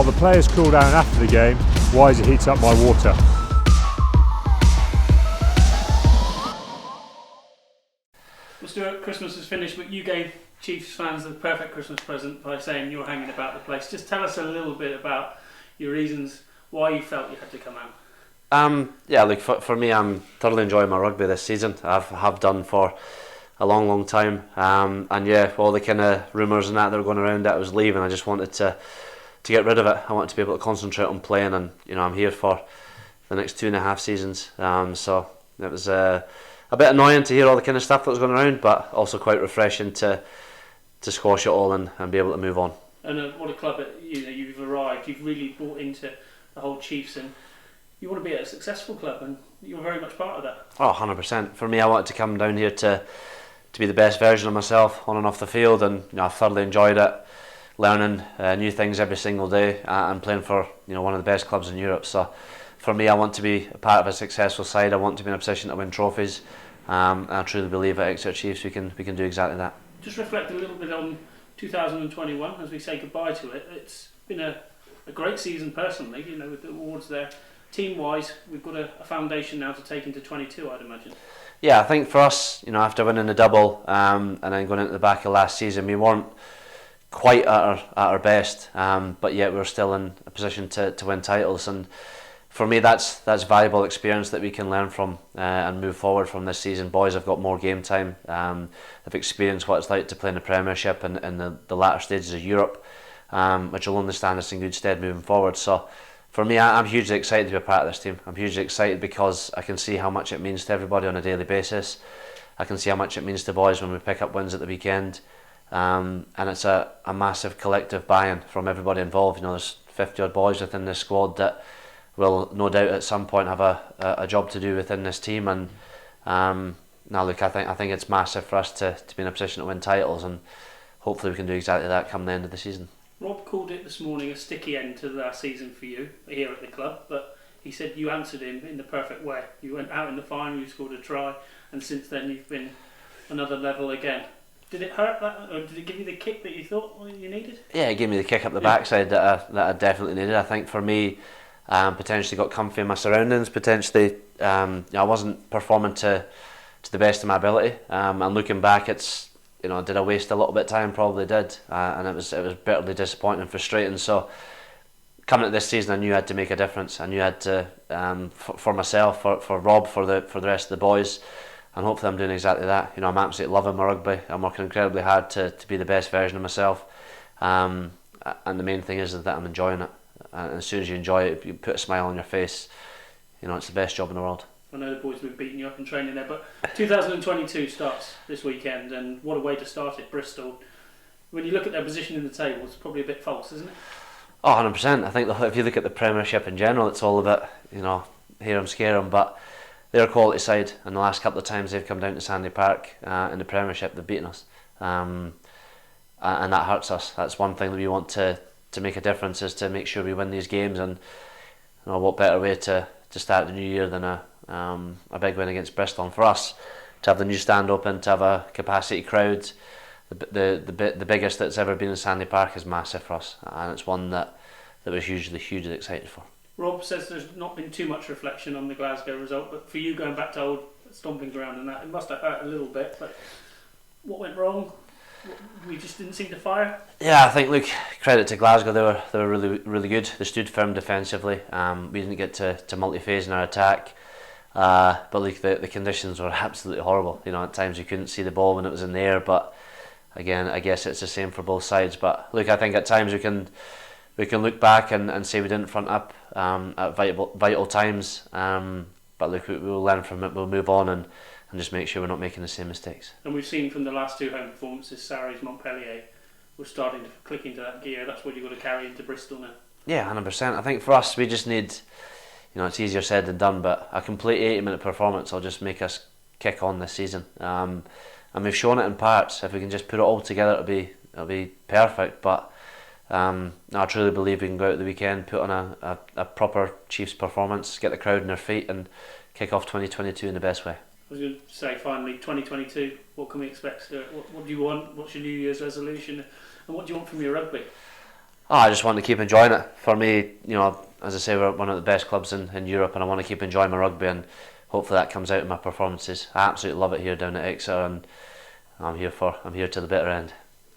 the players cool down after the game, Wiser heats up my water. Well, Stuart, Christmas is finished, but you gave Chiefs fans the perfect Christmas present by saying you're hanging about the place. Just tell us a little bit about your reasons why you felt you had to come out. Yeah, look, for me, I'm thoroughly enjoying my rugby this season. Have done for a long time. And yeah, all the kind of rumours and that were going around that I was leaving, I just wanted to get rid of it. I wanted to be able to concentrate on playing, and I'm here for the next 2.5 seasons. So it was a bit annoying to hear all the kind of stuff that was going around, but also quite refreshing to squash it all and be able to move on. And what a club you've arrived. You've really bought into the whole Chiefs, and you want to be at a successful club, and you're very much part of that. Oh, 100%. For me, I wanted to come down here to be the best version of myself on and off the field, and I thoroughly enjoyed it, learning new things every single day, and playing for one of the best clubs in Europe. So for me, I want to be a part of a successful side. I want to be in a position to win trophies, and I truly believe at Exeter Chiefs we can do exactly that. Just reflect a little bit on 2021 as we say goodbye to it. It's been a great season personally, with the awards there. Team-wise, we've got a foundation now to take into 22, I'd imagine. Yeah, I think for us, after winning the double and then going into the back of last season, we weren't quite at our best, but yet we were still in a position to win titles. And for me, that's valuable experience that we can learn from and move forward from this season. Boys have got more game time. They've experienced what it's like to play in the Premiership and in the latter stages of Europe, which will only stand us in good stead moving forward. So for me, I'm hugely excited to be a part of this team. I'm hugely excited because I can see how much it means to everybody on a daily basis. I can see how much it means to boys when we pick up wins at the weekend. And it's a massive collective buy-in from everybody involved. There's 50 odd boys within this squad that will no doubt at some point have a job to do within this team. And now look, I think it's massive for us to be in a position to win titles, and hopefully we can do exactly that come the end of the season. Rob called it this morning a sticky end to last season for you here at the club, but he said you answered him in the perfect way. You went out in the final, you scored a try, and since then you've been another level again. Did it hurt that, or did it give you the kick that you thought you needed? Yeah, it gave me the kick up the backside that I definitely needed. I think for me, potentially got comfy in my surroundings. Potentially, I wasn't performing to the best of my ability. And looking back, it's did I waste a little bit of time? Probably did, and it was bitterly disappointing and frustrating. So coming to this season, I knew I had to make a difference. I knew I had to for myself, for Rob, for the rest of the boys, and hopefully I'm doing exactly that. I'm absolutely loving my rugby. I'm working incredibly hard to be the best version of myself, and the main thing is that I'm enjoying it. And as soon as you enjoy it, you put a smile on your face. It's the best job in the world. I know the boys have been beating you up in training there, but 2022 starts this weekend, and what a way to start it, Bristol. When you look at their position in the table, it's probably a bit false, isn't it? Oh, 100%. I think if you look at the Premiership in general, it's all a bit, hear 'em, scare 'em, but they're a quality side, and the last couple of times they've come down to Sandy Park in the Premiership, they've beaten us. And that hurts us. That's one thing that we want to make a difference, is to make sure we win these games, and what better way to start the new year than a big win against Bristol. And for us to have the new stand open, to have a capacity crowd, the biggest that's ever been in Sandy Park, is massive for us, and it's one that we're hugely excited for. Rob says there's not been too much reflection on the Glasgow result, but for you going back to old stomping ground and that, it must have hurt a little bit. But what went wrong? We just didn't seem to fire. Yeah, I think, look, credit to Glasgow, they were really good. They stood firm defensively. We didn't get to multi-phase in our attack, but look, the conditions were absolutely horrible. At times you couldn't see the ball when it was in the air, but again, I guess it's the same for both sides. But look, I think at times we can look back and say we didn't front up at vital times. But look, we'll learn from it. We'll move on and just make sure we're not making the same mistakes. And we've seen from the last two home performances, Sarries, Montpellier, we're starting to click into that gear. That's what you've got to carry into Bristol now. Yeah, 100%. I think for us, we just need, it's easier said than done, but a complete 80-minute performance will just make us kick on this season. And we've shown it in parts. If we can just put it all together, it'll be perfect. But I truly believe we can go out the weekend, put on a proper Chiefs performance, get the crowd on their feet, and kick off 2022 in the best way. I was going to say, finally, 2022, what can we expect? What do you want? What's your New Year's resolution? And what do you want from your rugby? Oh, I just want to keep enjoying it. For me, as I say, we're one of the best clubs in Europe, and I want to keep enjoying my rugby, and hopefully that comes out in my performances. I absolutely love it here down at Exeter, and I'm here to the bitter end.